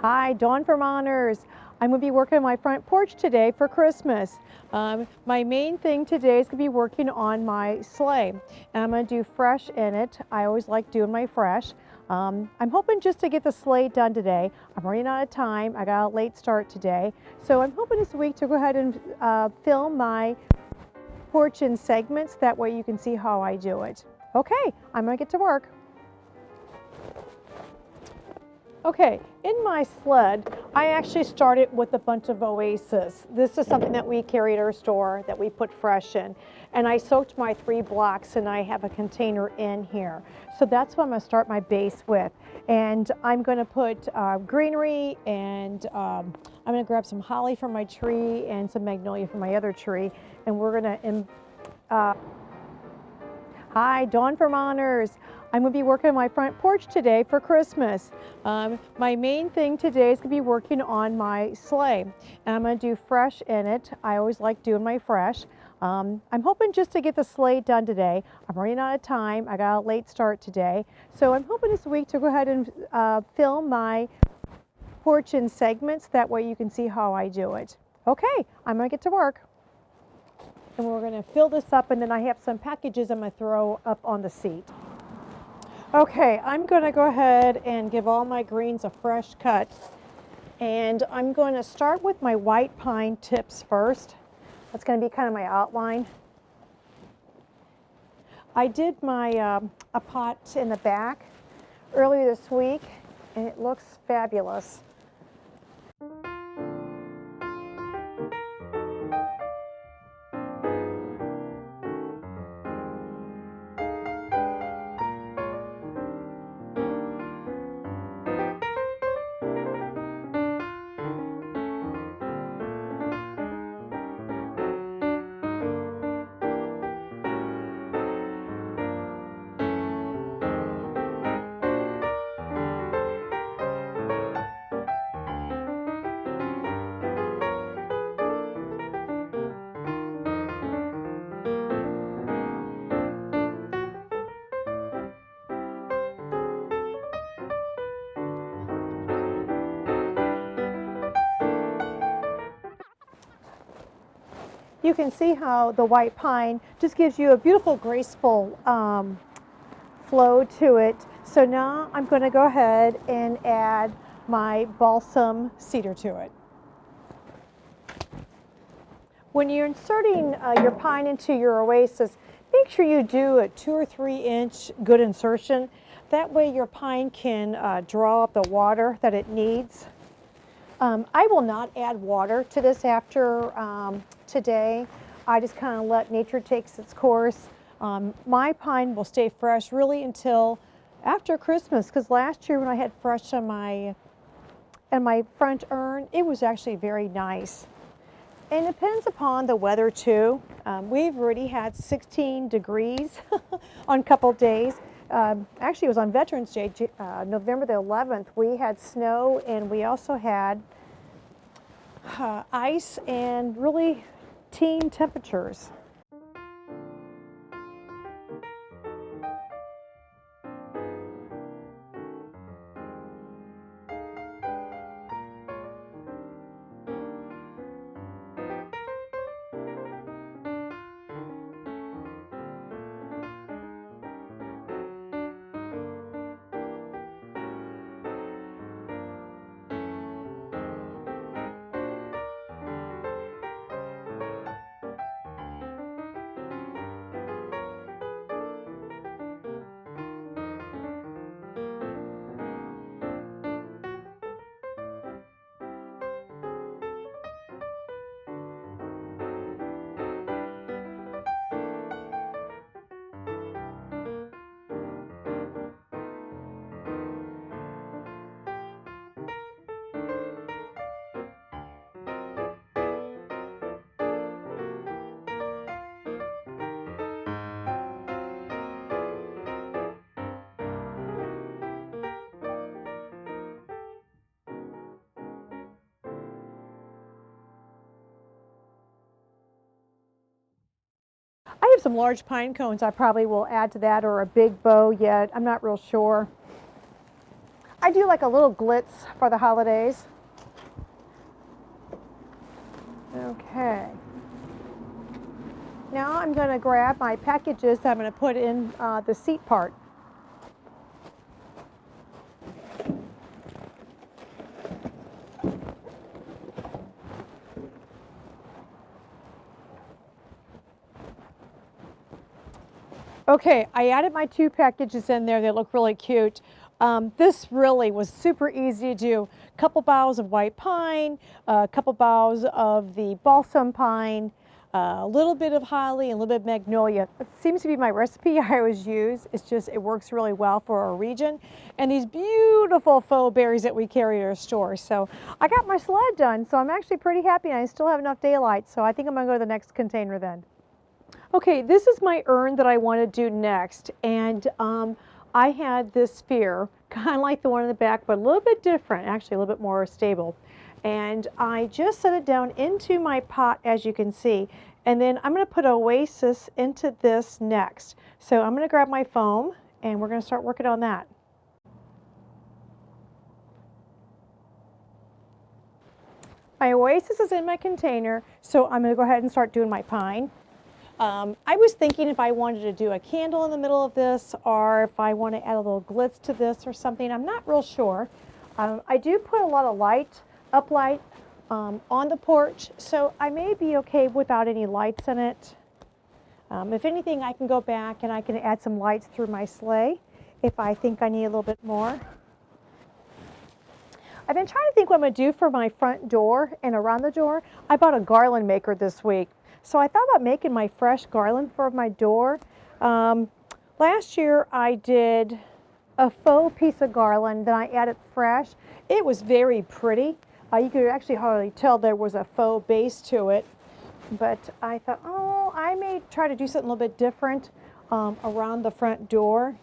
Hi, Dawn Vermonters. I'm going to be working on my front porch today for Christmas. My main thing today is going to be working on my sleigh. And I'm going to do fresh in it. I always like doing my fresh. I'm hoping just to get the sleigh done today. I'm running out of time. I got a late start today. So I'm hoping this week to go ahead and film my porch in segments. That way you can see how I do it. Okay, I'm going to get to work. Okay, in my sled, I actually started with a bunch of Oasis. This is something that we carry at our store that we put fresh in. And I soaked my 3 blocks and I have a container in here. So that's what I'm gonna start my base with. And I'm gonna put greenery and I'm gonna grab some holly from my tree and some magnolia from my other tree. And we're gonna, hi, Dawn Vermonters. I'm going to be working on my front porch today for Christmas. My main thing today is going to be working on my sleigh. And I'm going to do fresh in it. I always like doing my fresh. I'm hoping just to get the sleigh done today. I'm running out of time. I got a late start today. So I'm hoping this week to go ahead and film my porch in segments. That way you can see how I do it. Okay, I'm going to get to work. And we're going to fill this up, and then I have some packages I'm going to throw up on the seat. Okay, I'm going to go ahead and give all my greens a fresh cut. And I'm going to start with my white pine tips first. That's going to be kind of my outline. I did my a pot in the back earlier this week, and it looks fabulous. You can see how the white pine just gives you a beautiful, graceful flow to it. So now I'm going to go ahead and add my balsam cedar to it. When you're inserting your pine into your Oasis, make sure you do a 2 or 3 inch good insertion. That way your pine can draw up the water that it needs. I will not add water to this after today. I just kind of let nature take its course. My pine will stay fresh really until after Christmas, because last year when I had fresh on my front urn, it was actually very nice. And it depends upon the weather too. We've already had 16 degrees on a couple days. Actually, it was on Veterans Day, November the 11th. We had snow, and we also had ice and really teen temperatures. I have some large pine cones I probably will add to that, or a big bow yet. I'm not real sure. I do like a little glitz for the holidays. Okay. Now I'm going to grab my packages that I'm going to put in the seat part. Okay, I added my 2 packages in there. They look really cute. This really was super easy to do. A couple boughs of white pine, a couple boughs of the balsam pine, a little bit of holly, and a little bit of magnolia. It seems to be my recipe I always use. It's just, it works really well for our region. And these beautiful faux berries that we carry at our store. So I got my sled done, so I'm actually pretty happy, and I still have enough daylight. So I think I'm gonna go to the next container then. Okay, this is my urn that I want to do next, and I had this sphere, kind of like the one in the back, but a little bit different, actually a little bit more stable. And I just set it down into my pot, as you can see, and then I'm going to put Oasis into this next. So I'm going to grab my foam, and we're going to start working on that. My Oasis is in my container, so I'm going to go ahead and start doing my pine. I was thinking if I wanted to do a candle in the middle of this, or if I want to add a little glitz to this or something. I'm not real sure. I do put a lot of light, uplight, on the porch, so I may be okay without any lights in it. If anything, I can go back and I can add some lights through my sleigh if I think I need a little bit more. I've been trying to think what I'm going to do for my front door and around the door. I bought a garland maker this week. So I thought about making my fresh garland for my door. Last year I did a faux piece of garland, then I added fresh. It was very pretty. You could actually hardly tell there was a faux base to it. But I thought, oh, I may try to do something a little bit different around the front door.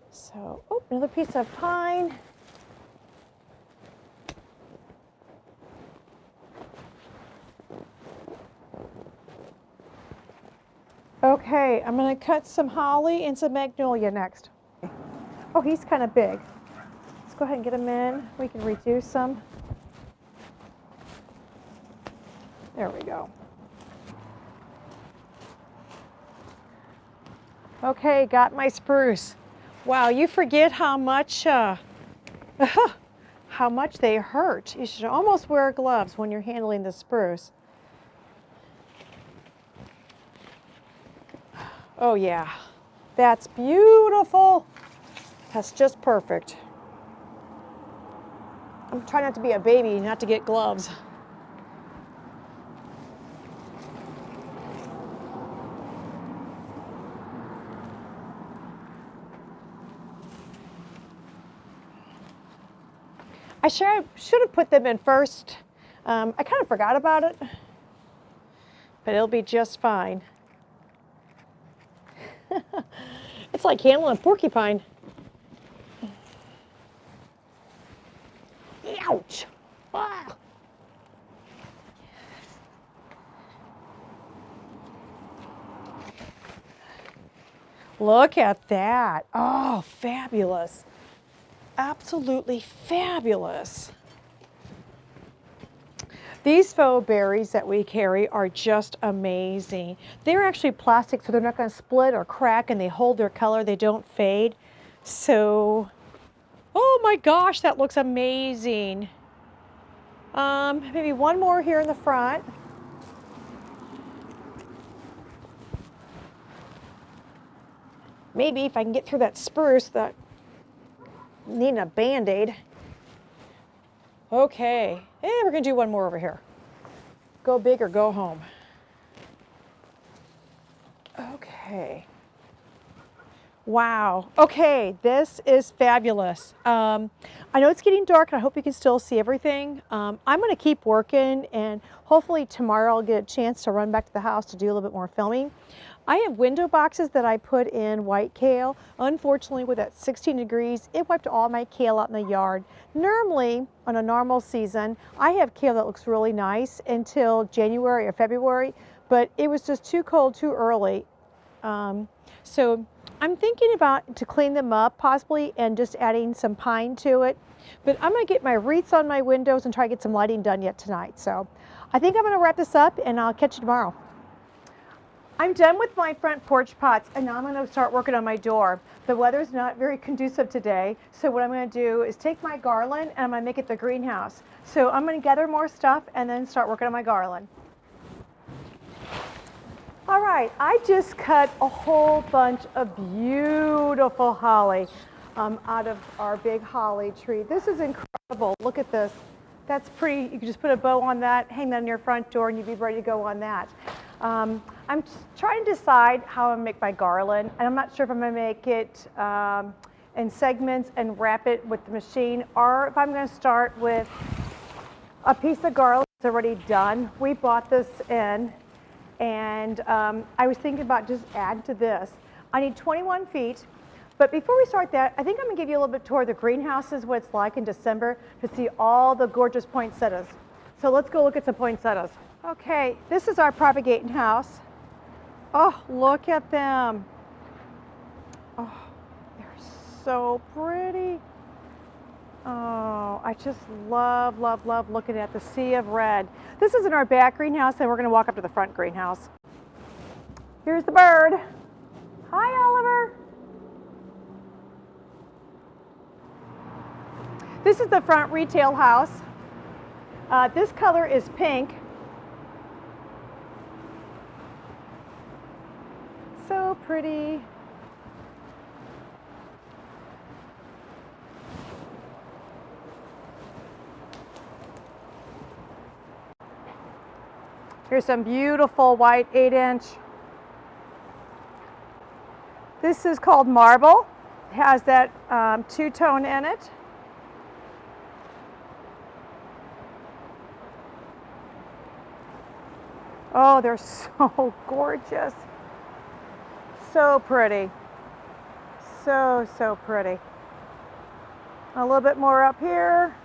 So, oh, another piece of pine. Okay, I'm going to cut some holly and some magnolia next. Oh, he's kind of big. Let's go ahead and get him in. We can reduce them. There we go. Okay, got my spruce. Wow, you forget how much they hurt. You should almost wear gloves when you're handling the spruce. Oh yeah, that's beautiful. That's just perfect. I'm trying not to be a baby, not to get gloves. I should have put them in first. I kind of forgot about it, but it'll be just fine. It's like handling a porcupine. Ouch! Ah. Look at that. Oh, fabulous. Absolutely fabulous. These faux berries that we carry are just amazing. They're actually plastic, so they're not going to split or crack, and they hold their color. They don't fade. So, oh my gosh, that looks amazing. Maybe one more here in the front. Maybe if I can get through that spruce, that needing a Band-Aid. Okay, we're gonna do one more over here. Go big or go home. Okay. Wow, okay, this is fabulous. I know it's getting dark, and I hope you can still see everything. I'm gonna keep working, and hopefully tomorrow I'll get a chance to run back to the house to do a little bit more filming. I have window boxes that I put in white kale. Unfortunately, with that 16 degrees, it wiped all my kale out in the yard. Normally, on a normal season, I have kale that looks really nice until January or February, but it was just too cold too early. So I'm thinking about to clean them up possibly and just adding some pine to it. But I'm gonna get my wreaths on my windows and try to get some lighting done yet tonight. So I think I'm gonna wrap this up and I'll catch you tomorrow. I'm done with my front porch pots and now I'm gonna start working on my door. The weather's not very conducive today, so what I'm gonna do is take my garland and I'm gonna make it the greenhouse. So I'm gonna gather more stuff and then start working on my garland. All right, I just cut a whole bunch of beautiful holly out of our big holly tree. This is incredible. Look at this. That's pretty. You can just put a bow on that, hang that on your front door, and you'd be ready to go on that. I'm trying to decide how I'm going to make my garland, and I'm not sure if I'm going to make it in segments and wrap it with the machine, or if I'm going to start with a piece of garland that's already done. We bought this in. And I was thinking about just add to this. I need 21 feet, but before we start that, I think I'm gonna give you a little bit tour of the greenhouses, what it's like in December to see all the gorgeous poinsettias. So let's go look at some poinsettias. Okay, this is our propagating house. Oh, look at them. Oh, they're so pretty. Oh, I just love, love, love looking at the sea of red. This is in our back greenhouse, and we're going to walk up to the front greenhouse. Here's the bird. Hi, Oliver. This is the front retail house. This color is pink. So pretty. Here's some beautiful white 8-inch. This is called marble. It has that two-tone in it. Oh, they're so gorgeous. So pretty. So, so pretty. A little bit more up here.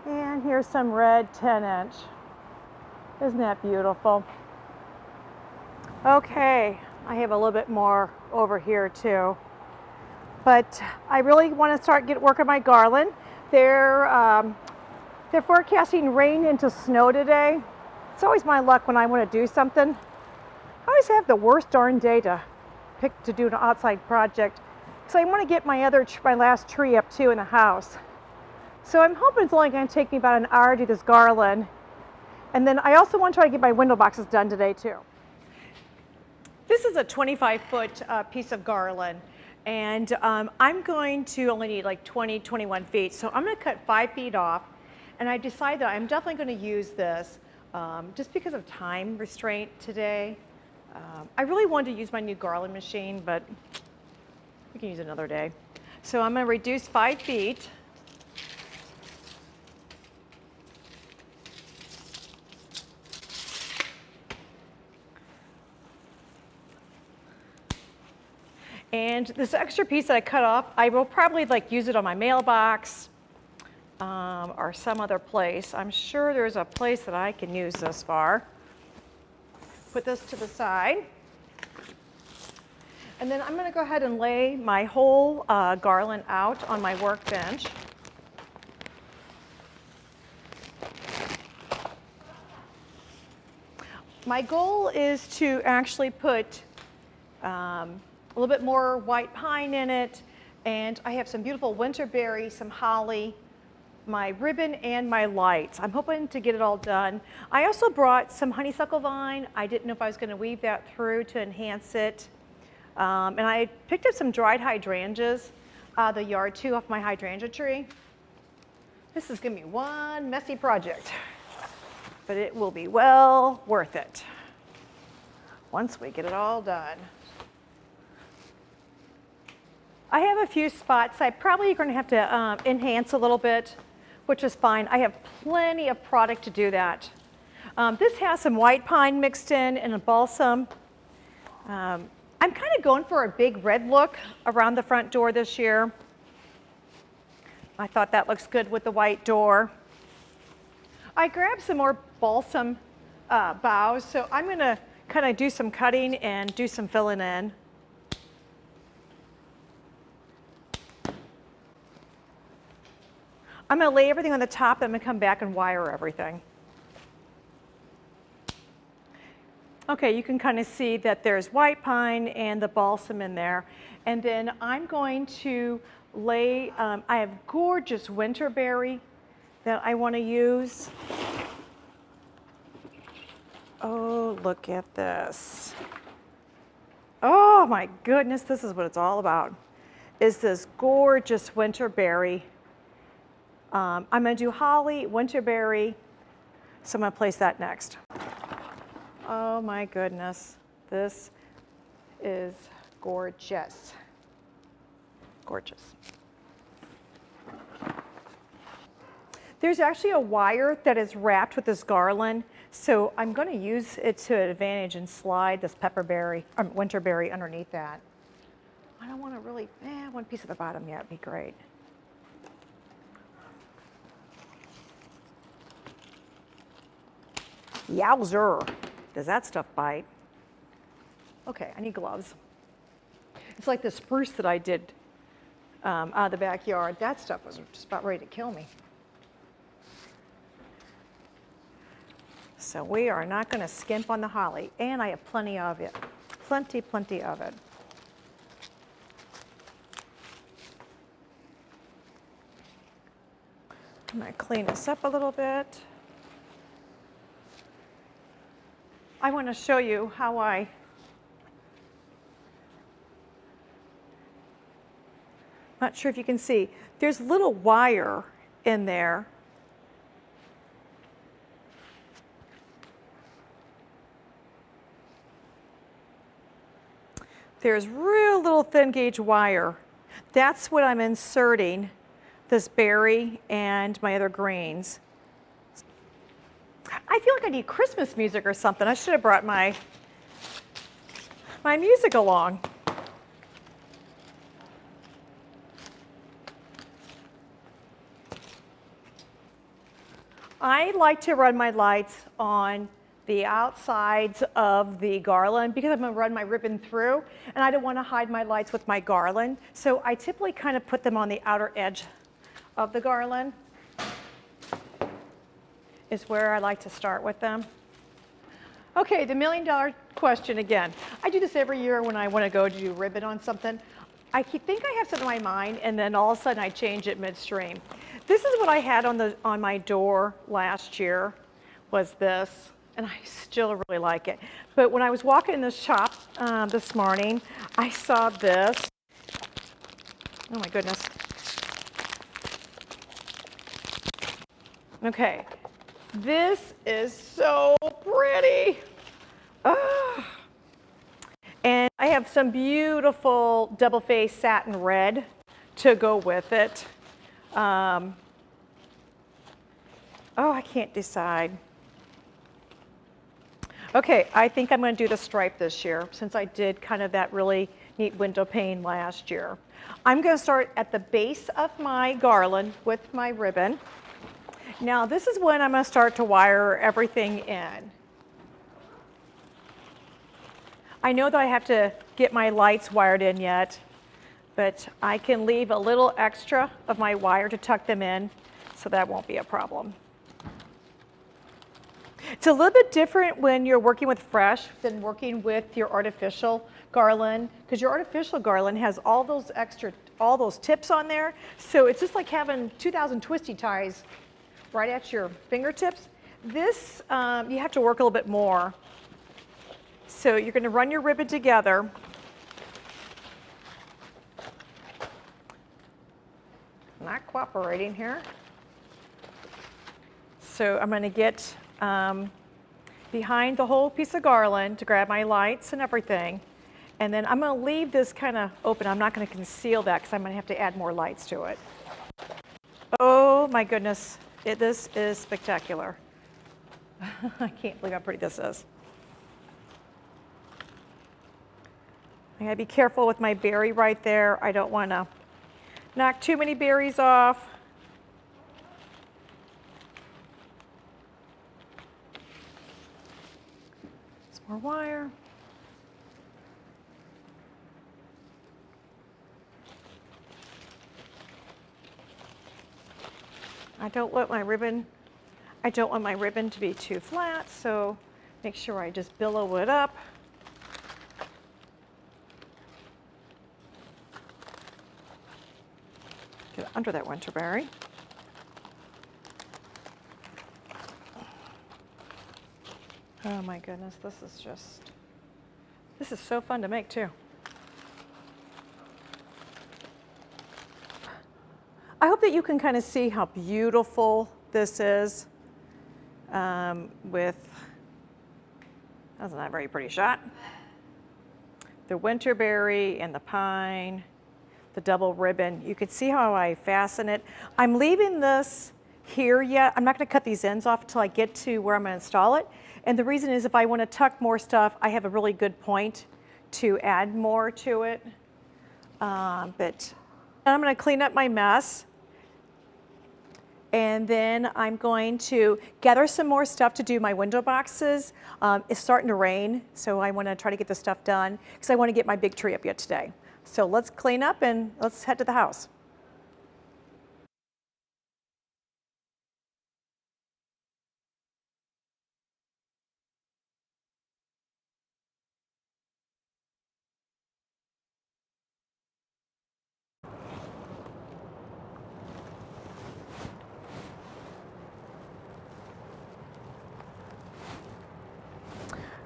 And here's some red 10-inch. Isn't that beautiful? Okay, I have a little bit more over here too. But I really want to start working my garland. They're forecasting rain into snow today. It's always my luck when I want to do something. I always have the worst darn day to pick to do an outside project. So I want to get my last tree up too in the house. So I'm hoping it's only going to take me about an hour to do this garland. And then I also want to try to get my window boxes done today too. This is a 25-foot piece of garland. And I'm going to only need like 21 feet. So I'm going to cut 5 feet off. And I decided that I'm definitely going to use this just because of time restraint today. I really wanted to use my new garland machine, but we can use it another day. So I'm going to reduce 5 feet. And this extra piece that I cut off, I will probably use it on my mailbox or some other place. I'm sure there's a place that I can use this for. Put this to the side. And then I'm going to go ahead and lay my whole garland out on my workbench. My goal is to actually put a little bit more white pine in it, and I have some beautiful winterberry, some holly, my ribbon, and my lights. I'm hoping to get it all done. I also brought some honeysuckle vine. I didn't know if I was going to weave that through to enhance it. And I picked up some dried hydrangeas out of the yard too off my hydrangea tree. This is going to be one messy project, but it will be well worth it once we get it all done. I have a few spots I probably are going to have to enhance a little bit, which is fine. I have plenty of product to do that. This has some white pine mixed in and a balsam. I'm kind of going for a big red look around the front door this year. I thought that looks good with the white door. I grabbed some more balsam boughs, so I'm going to kind of do some cutting and do some filling in. I'm going to lay everything on the top, and I'm going to come back and wire everything. Okay, you can kind of see that there's white pine and the balsam in there. And then I'm going to lay, I have gorgeous winterberry that I want to use. Oh, look at this. Oh my goodness, this is what it's all about, is this gorgeous winterberry. I'm going to do holly, winterberry, so I'm going to place that next. Oh my goodness, this is gorgeous. Gorgeous. There's actually a wire that is wrapped with this garland, so I'm going to use it to advantage and slide this winterberry underneath that. I don't want to really, one piece at the bottom, yeah, it'd be great. Yowzer. Does that stuff bite? Okay, I need gloves. It's like the spruce that I did out of the backyard. That stuff was just about ready to kill me. So we are not going to skimp on the holly, and I have plenty of it. Plenty of it. I'm going to clean this up a little bit. I want to show you how not sure if you can see, there's little wire in there. There's real little thin gauge wire. That's what I'm inserting this berry and my other greens. I feel like I need Christmas music or something. I should have brought my music along. I like to run my lights on the outsides of the garland because I'm going to run my ribbon through, and I don't want to hide my lights with my garland. So I typically kind of put them on the outer edge of the garland. Is where I like to start with them. Okay, the $1 million question again. I do this every year when I want to go to do ribbon on something. I think I have something in my mind, and then all of a sudden I change it midstream. This is what I had on my door last year, was this, and I still really like it. But when I was walking in the shop this morning, I saw this. Oh my goodness. Okay. This is so pretty. Ah. And I have some beautiful double-faced satin red to go with it. Oh, I can't decide. Okay, I think I'm going to do the stripe this year since I did kind of that really neat window pane last year. I'm going to start at the base of my garland with my ribbon. Now this is when I'm going to start to wire everything in. I know that I have to get my lights wired in yet, but I can leave a little extra of my wire to tuck them in, so that won't be a problem. It's a little bit different when you're working with fresh than working with your artificial garland, because your artificial garland has all those tips on there, so it's just like having 2,000 twisty ties right at your fingertips. This, you have to work a little bit more. So you're going to run your ribbon together. Not cooperating here. So I'm going to get behind the whole piece of garland to grab my lights and everything. And then I'm going to leave this kind of open. I'm not going to conceal that because I'm going to have to add more lights to it. Oh my goodness. This is spectacular. I can't believe how pretty this is. I gotta be careful with my berry right there. I don't want to knock too many berries off. More wire. I don't want my ribbon to be too flat, so make sure I just billow it up. Get it under that winterberry. Oh my goodness, this is so fun to make too. I hope that you can kind of see how beautiful this is that's not a very pretty shot. The winterberry and the pine, the double ribbon. You can see how I fasten it. I'm leaving this here yet. I'm not going to cut these ends off until I get to where I'm going to install it. And the reason is if I want to tuck more stuff, I have a really good point to add more to it. But I'm going to clean up my mess. And then I'm going to gather some more stuff to do my window boxes. It's starting to rain, so I want to try to get this stuff done because I want to get my big tree up yet today. So let's clean up and let's head to the house.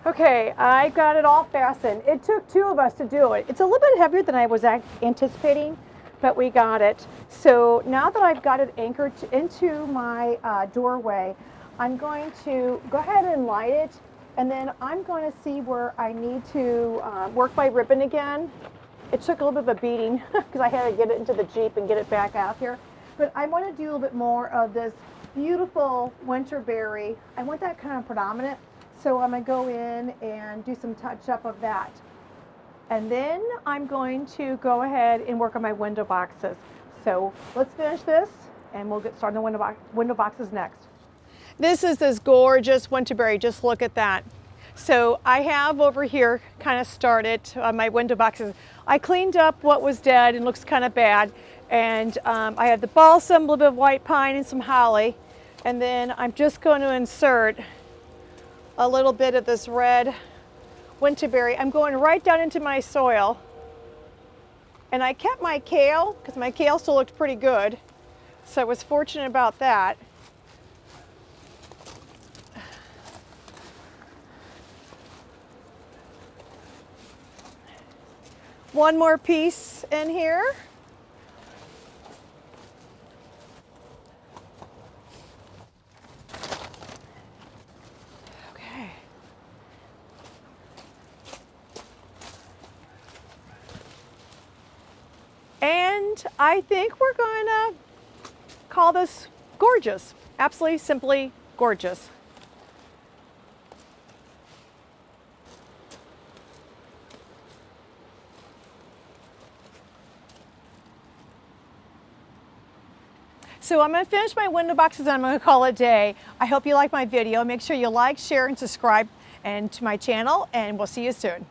Okay, I got it all fastened. It took two of us to do it. It's a little bit heavier than I was anticipating, but we got it. So now that I've got it anchored into my doorway, I'm going to go ahead and light it, and then I'm going to see where I need to work my ribbon again. It took a little bit of a beating because I had to get it into the Jeep and get it back out here. But I want to do a little bit more of this beautiful winterberry. I want that kind of predominant. So I'm going to go in and do some touch up of that. And then I'm going to go ahead and work on my window boxes. So let's finish this and we'll get started on the window boxes next. This is this gorgeous winterberry, just look at that. So I have over here kind of started on my window boxes. I cleaned up what was dead and looks kind of bad. And I have the balsam, a little bit of white pine and some holly. And then I'm just going to insert a little bit of this red winterberry. I'm going right down into my soil. And I kept my kale because my kale still looked pretty good. So I was fortunate about that. One more piece in here. And I think we're going to call this gorgeous. Absolutely, simply gorgeous. So I'm going to finish my window boxes and I'm going to call it a day. I hope you like my video. Make sure you like, share, and subscribe to my channel, and we'll see you soon.